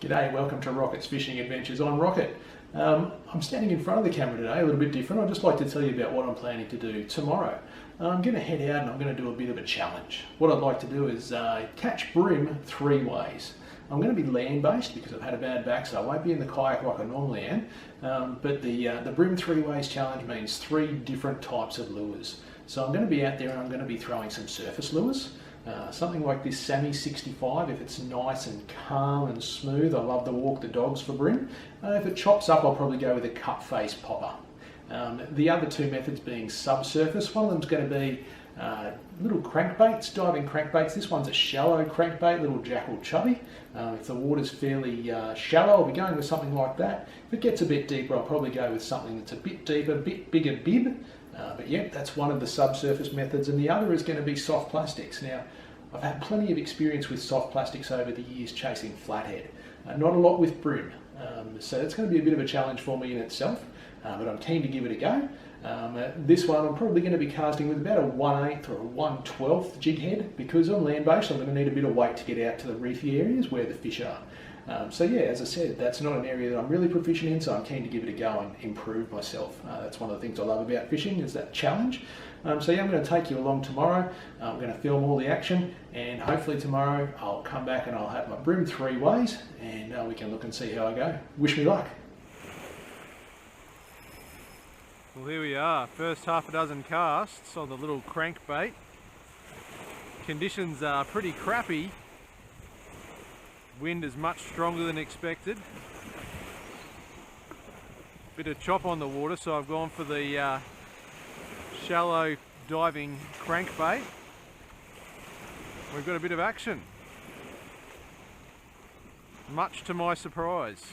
G'day, welcome to Rocket's Fishing Adventures. I'm Rocket. I'm standing in front of the camera today, a little bit different. I'd just like to tell you about what I'm planning to do tomorrow. I'm going to head out and I'm going to do a bit of a challenge. What I'd like to do is catch bream 3 ways. I'm going to be land-based because I've had a bad back, so I won't be in the kayak like I normally am. But the bream 3 ways challenge means 3 different types of lures. So I'm going to be out there and I'm going to be throwing some surface lures. Something like this Sammy 65, if it's nice and calm and smooth. I love to walk the dogs for bream. If it chops up, I'll probably go with a cut face popper. The other 2 methods being subsurface. One of them's going to be little crankbaits, diving crankbaits. This one's a shallow crankbait, little jackal chubby. If the water's fairly shallow, I'll be going with something like that. If it gets a bit deeper, I'll probably go with something that's a bit deeper, a bit bigger bib. But yeah, that's one of the subsurface methods, and the other is going to be soft plastics. Now, I've had plenty of experience with soft plastics over the years chasing flathead. Not a lot with bream, so it's going to be a bit of a challenge for me in itself, but I'm keen to give it a go. This one I'm probably going to be casting with about a 1/8 or a 1/12 jig head. Because I'm land-based, I'm going to need a bit of weight to get out to the reefy areas where the fish are. So yeah, as I said, that's not an area that I'm really proficient in, so I'm keen to give it a go and improve myself. That's one of the things I love about fishing, is that challenge. So yeah, I'm going to take you along tomorrow. I'm going to film all the action, and hopefully tomorrow I'll come back and I'll have my bream 3 ways, and we can look and see how I go. Wish me luck. Well, here we are, first half a dozen casts on the little crankbait. Conditions are pretty crappy. Wind is much stronger than expected. Bit of chop on the water, so I've gone for the shallow diving crankbait. We've got a bit of action, much to my surprise.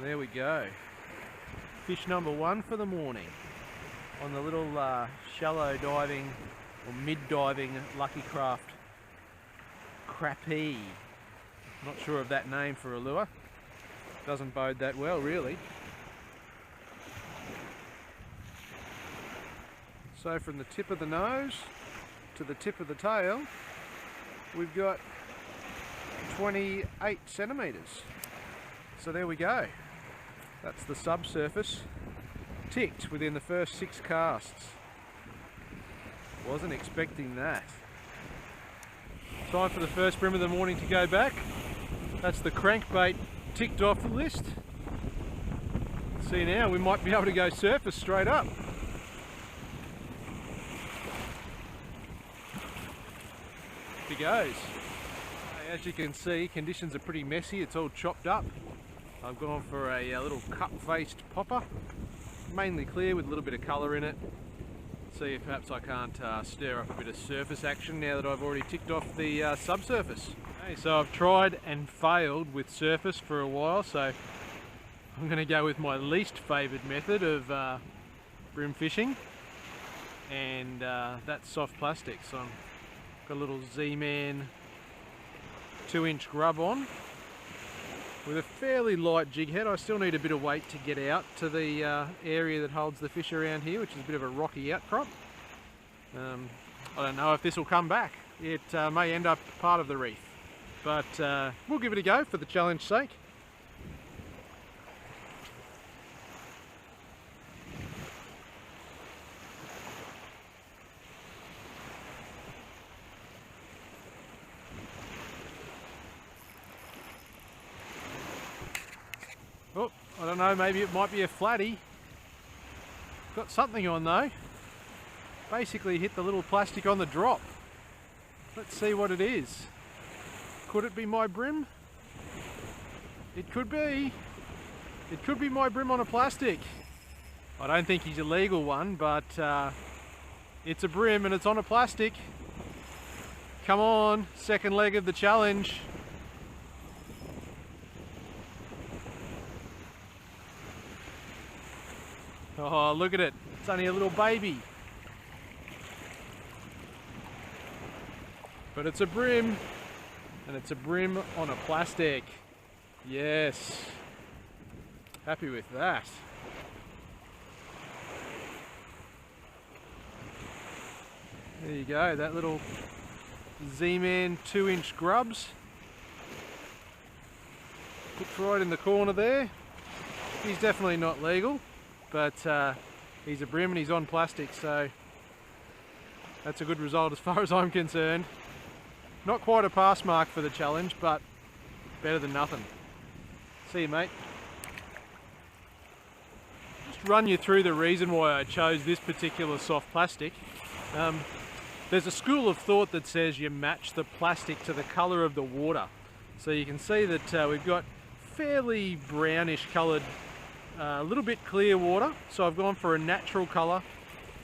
There we go. Fish number 1 for the morning on the little shallow diving or mid diving Lucky Craft crappie. Not sure of that name for a lure. Doesn't bode that well, really. So from the tip of the nose to the tip of the tail, we've got 28 centimetres. So there we go. That's the subsurface ticked within the first 6 casts. Wasn't expecting that. Time for the first bream of the morning to go back. That's the crankbait ticked off the list. See now, we might be able to go surface straight up. Here goes. As you can see, conditions are pretty messy. It's all chopped up. I've gone for a little cup-faced popper, mainly clear with a little bit of colour in it. See if perhaps I can't stir up a bit of surface action now that I've already ticked off the subsurface. Okay, so I've tried and failed with surface for a while, so I'm going to go with my least favoured method of bream fishing, and that's soft plastic. So I've got a little Z-Man 2-inch grub on, with a fairly light jig head. I still need a bit of weight to get out to the area that holds the fish around here, which is a bit of a rocky outcrop. I don't know if this will come back. It may end up part of the reef, but we'll give it a go for the challenge's sake. Oh, I don't know, maybe it might be a flatty. Got something on though. Basically hit the little plastic on the drop. Let's see what it is. Could it be my bream? It could be. It could be my bream on a plastic. I don't think he's a legal one, but it's a bream and it's on a plastic. Come on, second leg of the challenge. Oh, look at it. It's only a little baby. But it's a brim, and it's a brim on a plastic. Yes, happy with that. There you go, that little Z-Man 2-inch grubs. Hooked right in the corner there. He's definitely not legal, but he's a brim and he's on plastic, so that's a good result as far as I'm concerned. Not quite a pass mark for the challenge, but better than nothing. See you, mate. Just run you through the reason why I chose this particular soft plastic. There's a school of thought that says you match the plastic to the colour of the water. So you can see that we've got fairly brownish coloured, a little bit clear water. So I've gone for a natural colour,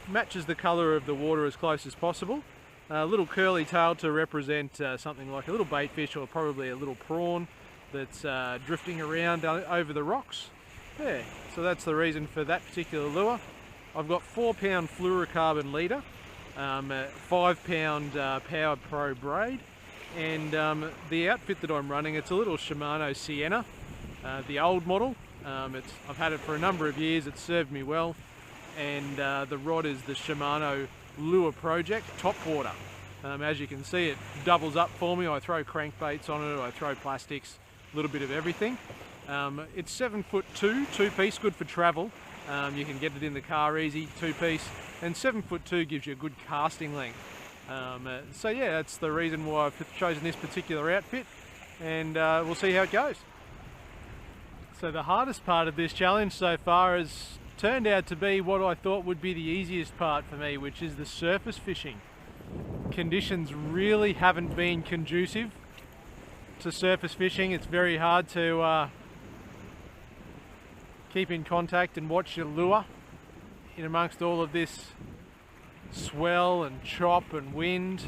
matches the colour of the water as close as possible. A little curly tail to represent something like a little bait fish or probably a little prawn that's drifting around over the rocks. Yeah, so that's the reason for that particular lure. I've got 4-pound fluorocarbon leader, 5-pound Power Pro braid, and the outfit that I'm running, it's a little Shimano Sienna, the old model. I've had it for a number of years, it's served me well, and the rod is the Shimano Lure Project Topwater. As you can see, it doubles up for me. I throw crankbaits on it, I throw plastics, a little bit of everything. It's 7'2", 2-piece, good for travel. You can get it in the car easy, 2-piece, and 7'2" gives you a good casting length. So yeah, that's the reason why I've chosen this particular outfit, and we'll see how it goes. So the hardest part of this challenge so far has turned out to be what I thought would be the easiest part for me, which is the surface fishing. Conditions really haven't been conducive to surface fishing. It's very hard to keep in contact and watch your lure in amongst all of this swell and chop and wind.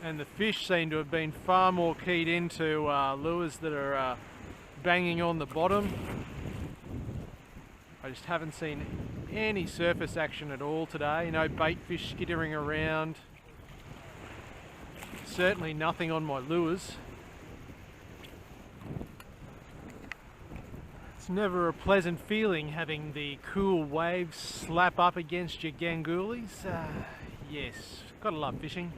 And the fish seem to have been far more keyed into lures that are banging on the bottom. I just haven't seen any surface action at all today. No bait fish skittering around. Certainly nothing on my lures. It's never a pleasant feeling having the cool waves slap up against your gangulis. Yes, gotta love fishing.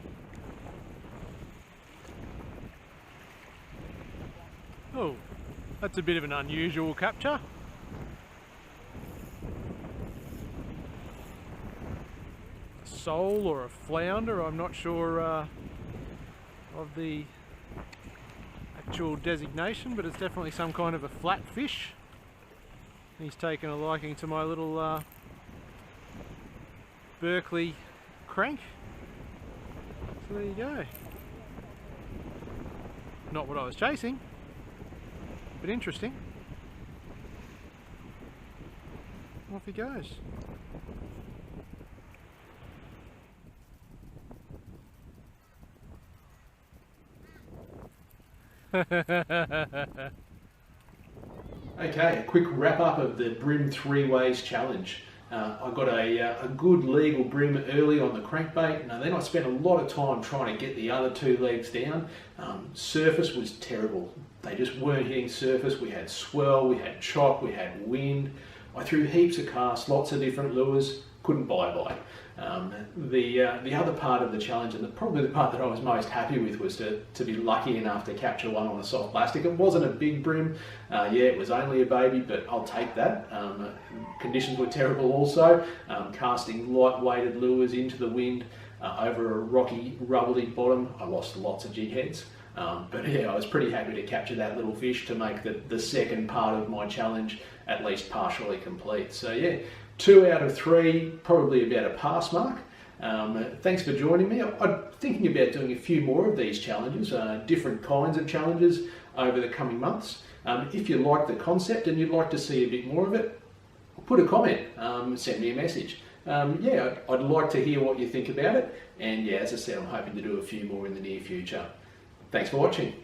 Oh, that's a bit of an unusual capture. Sole or a flounder, I'm not sure of the actual designation, but it's definitely some kind of a flat fish. He's taken a liking to my little Berkeley crank. So there you go. Not what I was chasing, but interesting. Off he goes. Okay, a quick wrap up of the Bream 3 Ways challenge. I got a good legal brim early on the crankbait, and then I spent a lot of time trying to get the other 2 legs down. Surface was terrible. They just weren't hitting surface. We had swell, we had chop, we had wind. I threw heaps of casts, lots of different lures, couldn't buy. The other part of the challenge, and probably the part that I was most happy with, was to be lucky enough to capture one on a soft plastic. It wasn't a big brim, yeah, it was only a baby, but I'll take that. Conditions were terrible also, casting light-weighted lures into the wind over a rocky, rubbly bottom. I lost lots of jig heads. But yeah, I was pretty happy to capture that little fish to make the second part of my challenge at least partially complete. So yeah, 2 out of 3, probably about a pass mark. Thanks for joining me. I'm thinking about doing a few more of these challenges, different kinds of challenges over the coming months. If you like the concept and you'd like to see a bit more of it, put a comment, send me a message. Yeah, I'd like to hear what you think about it. And yeah, as I said, I'm hoping to do a few more in the near future. Thanks for watching.